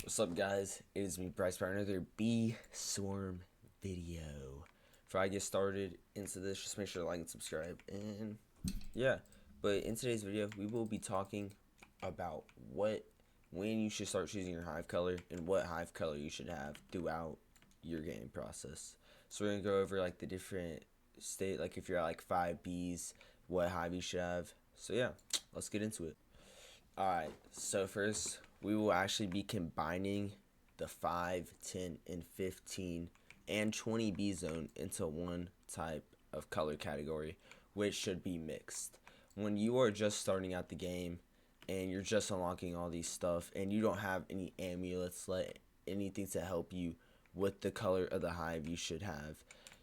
What's up, guys? It is me, Bryce, for another Bee Swarm video. Before I get started into this, just make sure to like and subscribe. And yeah, but in today's video, we will be talking about when you should start choosing your hive color and what hive color you should have throughout your game process. So we're gonna go over like the different state, like if you're at like 5 bees, what hive you should have. So yeah, let's get into it. Alright, so first we will actually be combining the 5, 10, and 15 and 20 B zone into one type of color category, which should be mixed. When you are just starting out the game and you're just unlocking all these stuff and you don't have any amulets, anything to help you with the color of the hive you should have.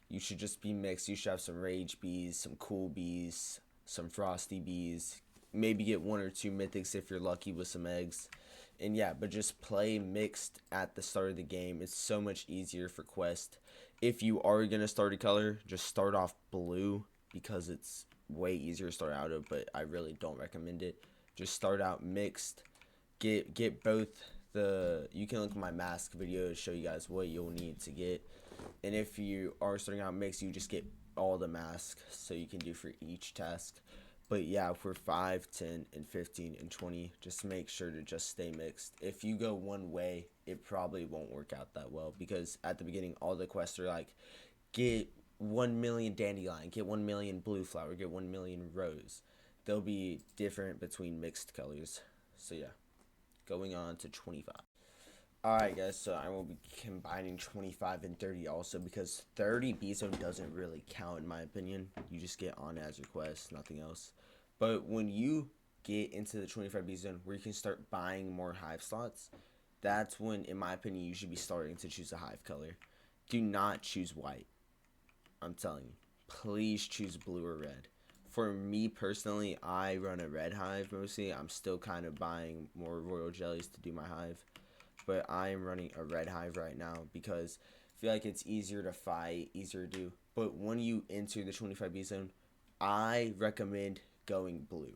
You should just be mixed. You should have some rage bees, some cool bees, some frosty bees, maybe get 1 or 2 mythics if you're lucky with some eggs. And yeah, but just play mixed at the start of the game. It's so much easier for quest. If you are going to start a color, just start off blue because it's way easier to start out of, but I really don't recommend it. Just start out mixed. Get both you can look at my mask video to show you guys what you'll need to get. And if you are starting out mixed, you just get all the masks so you can do for each task. But yeah, for 5, 10, and 15, and 20, just make sure to just stay mixed. If you go one way, it probably won't work out that well because at the beginning, all the quests are like, get 1 million dandelion, get 1 million blue flower, get 1 million rose. They'll be different between mixed colors. So yeah, going on to 25. Alright guys, so I will be combining 25 and 30 also because 30 B zone doesn't really count in my opinion. You just get on as your quest, nothing else. But when you get into the 25 B zone where you can start buying more hive slots, that's when, in my opinion, you should be starting to choose a hive color. Do not choose white. I'm telling you. Please choose blue or red. For me personally, I run a red hive mostly. I'm still kind of buying more royal jellies to do my hive, but I am running a red hive right now because I feel like it's easier to fight, easier to do. But when you enter the 25B zone, I recommend going blue.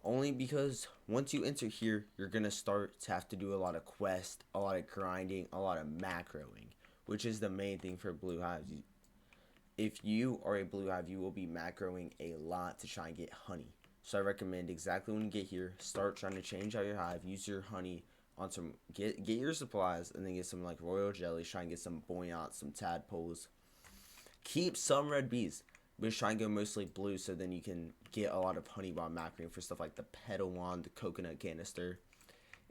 Only because once you enter here, you're going to start to have to do a lot of quests, a lot of grinding, a lot of macroing, which is the main thing for blue hives. If you are a blue hive, you will be macroing a lot to try and get honey. So I recommend exactly when you get here, start trying to change out your hive, use your honey on some, get your supplies, and then get some like royal jellies, try and get some buoyant, some tadpoles. Keep some red bees, but try and go mostly blue so then you can get a lot of honey while macroing for stuff like the petal wand, the coconut canister,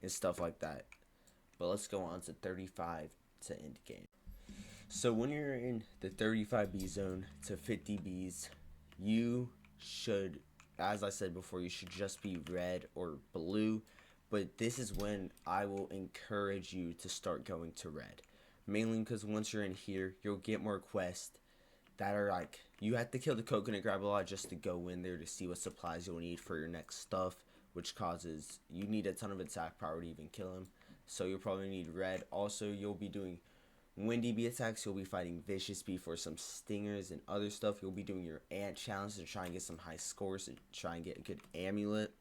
and stuff like that. But let's go on to 35 to end game. So when you're in the 35B zone to 50 bees, you should, as I said before, you should just be red or blue. But this is when I will encourage you to start going to red. Mainly because once you're in here, you'll get more quests that are like, you have to kill the coconut grab a lot just to go in there to see what supplies you'll need for your next stuff, which causes, you need a ton of attack power to even kill him. So you'll probably need red. Also, you'll be doing windy bee attacks, you'll be fighting vicious bee for some stingers and other stuff. You'll be doing your ant challenge to try and get some high scores and try and get a good amulet.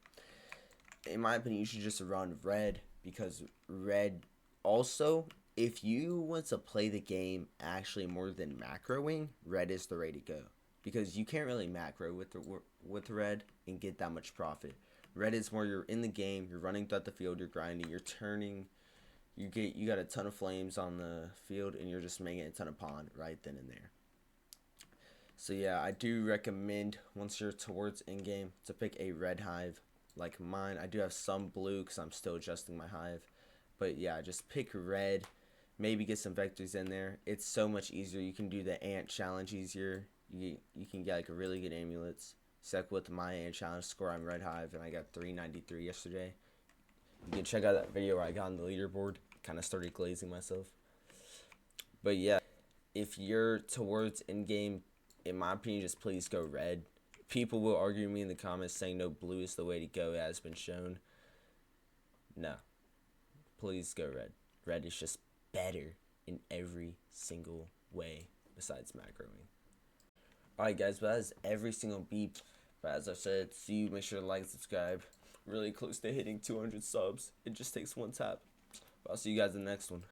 In my opinion, you should just run red because red also, if you want to play the game actually more than macroing, red is the way to go because you can't really macro with red and get that much profit. Red is more you're in the game, you're running throughout the field, you're grinding, you're turning, you got a ton of flames on the field and you're just making a ton of pond right then and there. So yeah, I do recommend once you're towards end game to pick a red hive like mine. I do have some blue because I'm still adjusting my hive, but yeah, just pick red. Maybe get some vectors in there. It's so much easier. You can do the ant challenge easier. You can get like really good amulets. Except with my ant challenge score, I'm red hive and I got 393 yesterday. You can check out that video where I got on the leaderboard. Kind of started glazing myself. But yeah, if you're towards end game, in my opinion, just please go red. People will argue with me in the comments saying no, blue is the way to go as been shown. No, please go red. Red is just better in every single way besides macroing. Alright guys, but that is every single beep. But as I said, see you, make sure to like and subscribe. Really close to hitting 200 subs. It just takes one tap. I'll see you guys in the next one.